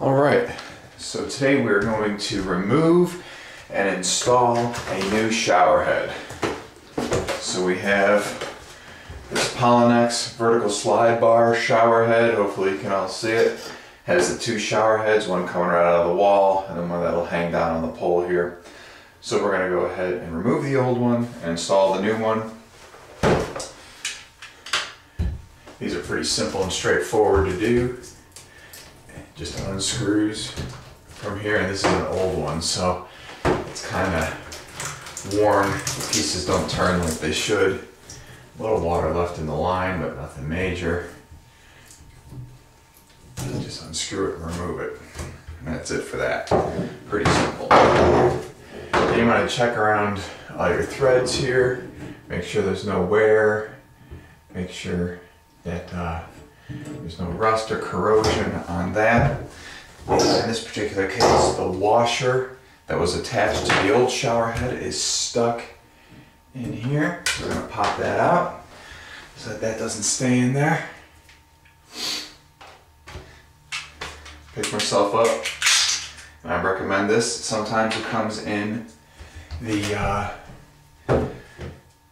All right, so today we're going to remove and install a new shower head. So we have this Pollenex vertical slide bar shower head. Hopefully you can all see it. Has the two shower heads, one coming right out of the wall and then one that'll hang down on the pole here. So we're going to go ahead and remove the old one and install the new one. These are pretty simple and straightforward to do. Just unscrews from here, and this is an old one, so it's kind of worn. The pieces don't turn like they should. A little water left in the line, but nothing major. Just unscrew it and remove it. And that's it for that. Pretty simple. Then you want to check around all your threads here. Make sure there's no wear. Make sure that there's no rust or corrosion on that. In this particular case, the washer that was attached to the old shower head is stuck in here. So we're going to pop that out so that that doesn't stay in there. Pick myself up. And I recommend this. Sometimes it comes in the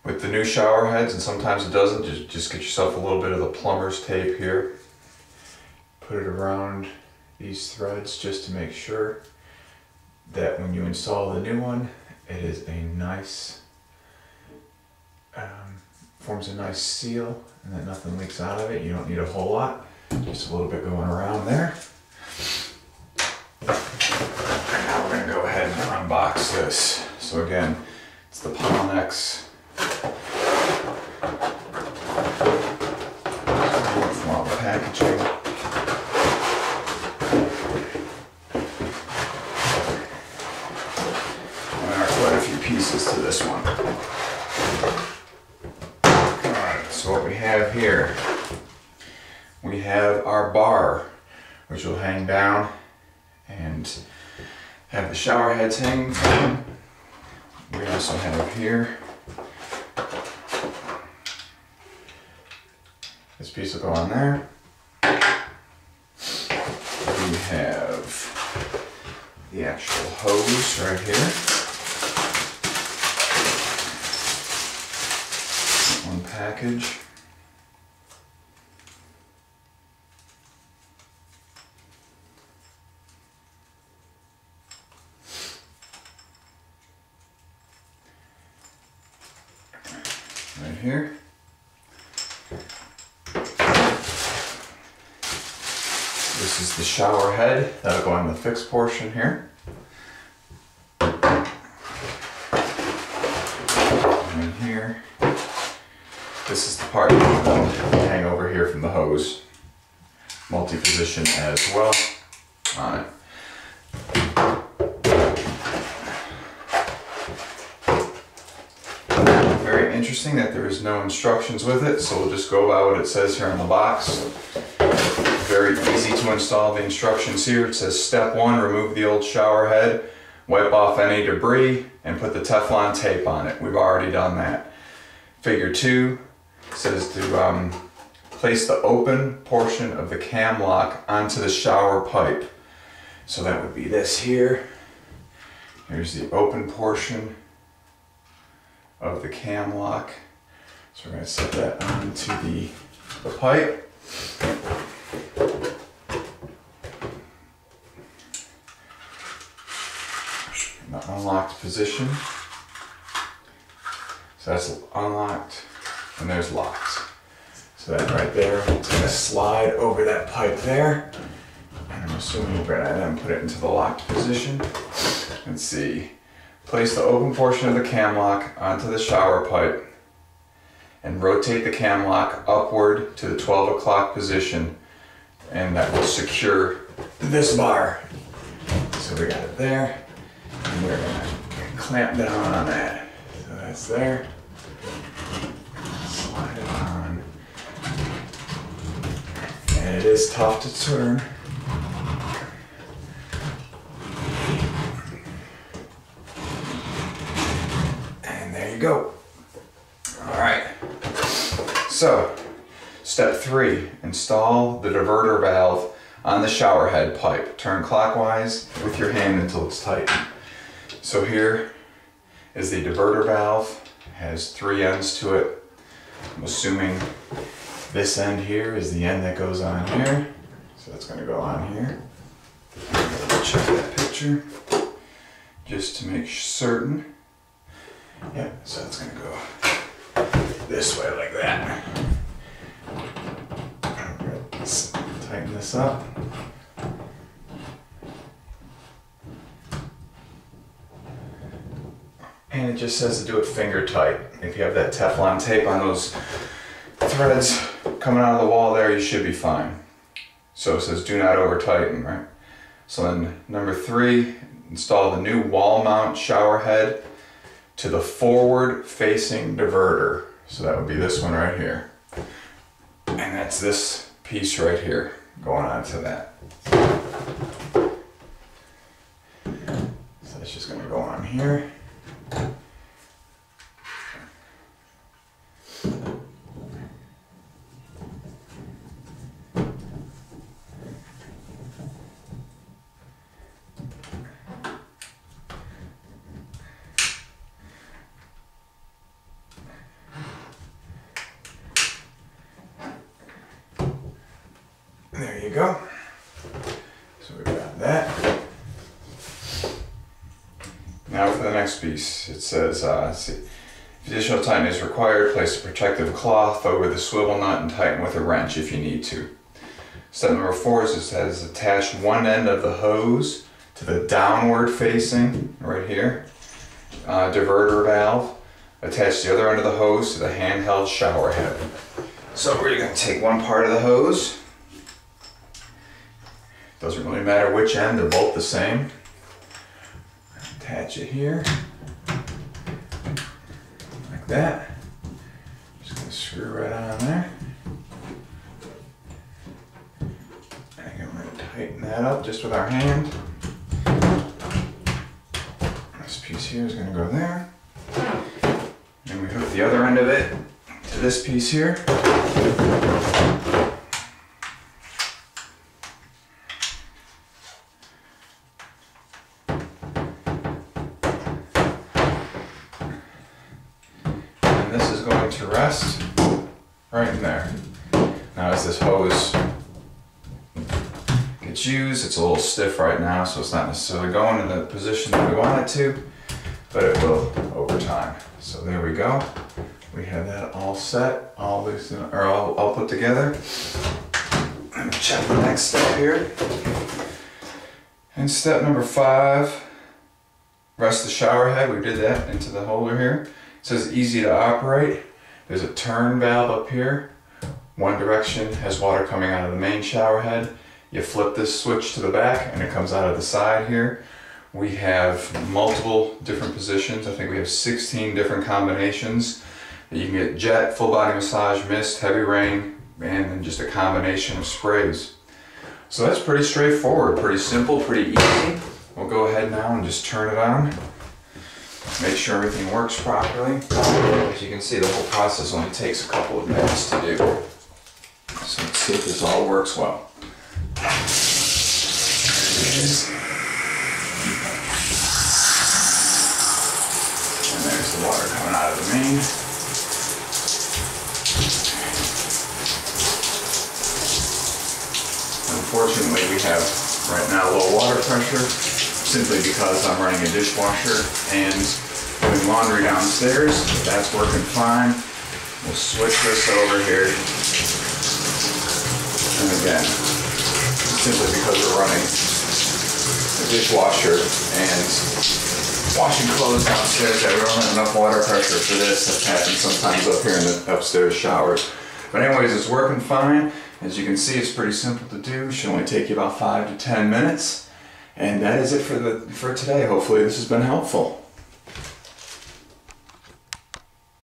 with the new shower heads, and sometimes it doesn't. Just get yourself a little bit of the plumber's tape here. Put it around these threads just to make sure that when you install the new one, it is a nice, forms a nice seal, and that nothing leaks out of it. You don't need a whole lot, just a little bit going around there. And now we're going to go ahead and unbox this. So again, it's the Pollenex packaging. There are quite a few pieces to this one. Alright, so what we have here, we have our bar, which will hang down and have the shower heads hanging from. We also have here, this piece will go on there. We have the actual hose right here. One package. Right here. This is the shower head. That'll go on the fixed portion here. And here, this is the part that will hang over here from the hose. Multi-position as well on it. Very interesting that there is no instructions with it, so we'll just go by what it says here on the box. Very easy to install. The instructions here. It says step 1, remove the old shower head, wipe off any debris, and put the Teflon tape on it. We've already done that. Figure 2 says to place the open portion of the cam lock onto the shower pipe. So that would be this here. Here's the open portion of the cam lock. So we're going to set that onto the pipe. In the unlocked position. So that's unlocked and there's locked. So that right there, it's going to slide over that pipe there. And I'm assuming we're going to then put it into the locked position. Let's see. Place the open portion of the cam lock onto the shower pipe and rotate the cam lock upward to the 12 o'clock position, and that will secure this bar. So we got it there, and we're going to clamp down on that. So that's there. Slide it on. And it is tough to turn. And there you go. Alright. So, step 3, install the diverter valve on the shower head pipe. Turn clockwise with your hand until it's tight. So here is the diverter valve. It has 3 ends to it. I'm assuming this end here is the end that goes on here. So that's going to go on here. Check that picture just to make certain. Yeah, so it's going to go this way like that. Let's tighten this up. And it just says to do it finger tight. If you have that Teflon tape on those threads coming out of the wall there, you should be fine. So it says do not over tighten, right? So then number 3, install the new wall mount shower head to the forward facing diverter. So that would be this one right here. And that's this piece right here going on to that. So that's just going to go on here. There you go. So we've got that. Now for the next piece, it says, if additional tightening is required, place a protective cloth over the swivel nut and tighten with a wrench if you need to. Step number 4 is it says attach one end of the hose to the downward facing, right here, diverter valve. Attach the other end of the hose to the handheld shower head. So we're going to take one part of the hose. Doesn't really matter which end, they're both the same. Attach it here, like that. Just gonna screw right on there. And we're gonna tighten that up just with our hand. This piece here is gonna go there. And we hook the other end of it to this piece here. This is going to rest right in there. Now as this hose gets used, it's a little stiff right now, so it's not necessarily going in the position that we want it to, but it will over time. So there we go. We have that all set, all put together. Let me check the next step here. And step number 5, rest the shower head. We did that into the holder here. It says easy to operate. There's a turn valve up here. One direction has water coming out of the main shower head. You flip this switch to the back and it comes out of the side here. We have multiple different positions. I think we have 16 different combinations. You can get jet, full body massage, mist, heavy rain, and then just a combination of sprays. So that's pretty straightforward, pretty simple, pretty easy. We'll go ahead now and just turn it on. Make sure everything works properly. As you can see, the whole process only takes a couple of minutes to do. So let's see if this all works well. There it is. And there's the water coming out of the main. Unfortunately, we have right now low water pressure, simply because I'm running a dishwasher and doing laundry downstairs. That's working fine. We'll switch this over here. And again, simply because we're running a dishwasher and washing clothes downstairs, we don't have enough water pressure for this. That happens sometimes up here in the upstairs showers. But anyways, it's working fine. As you can see, it's pretty simple to do. It should only take you about 5 to 10 minutes. And that is it for today. Hopefully this has been helpful.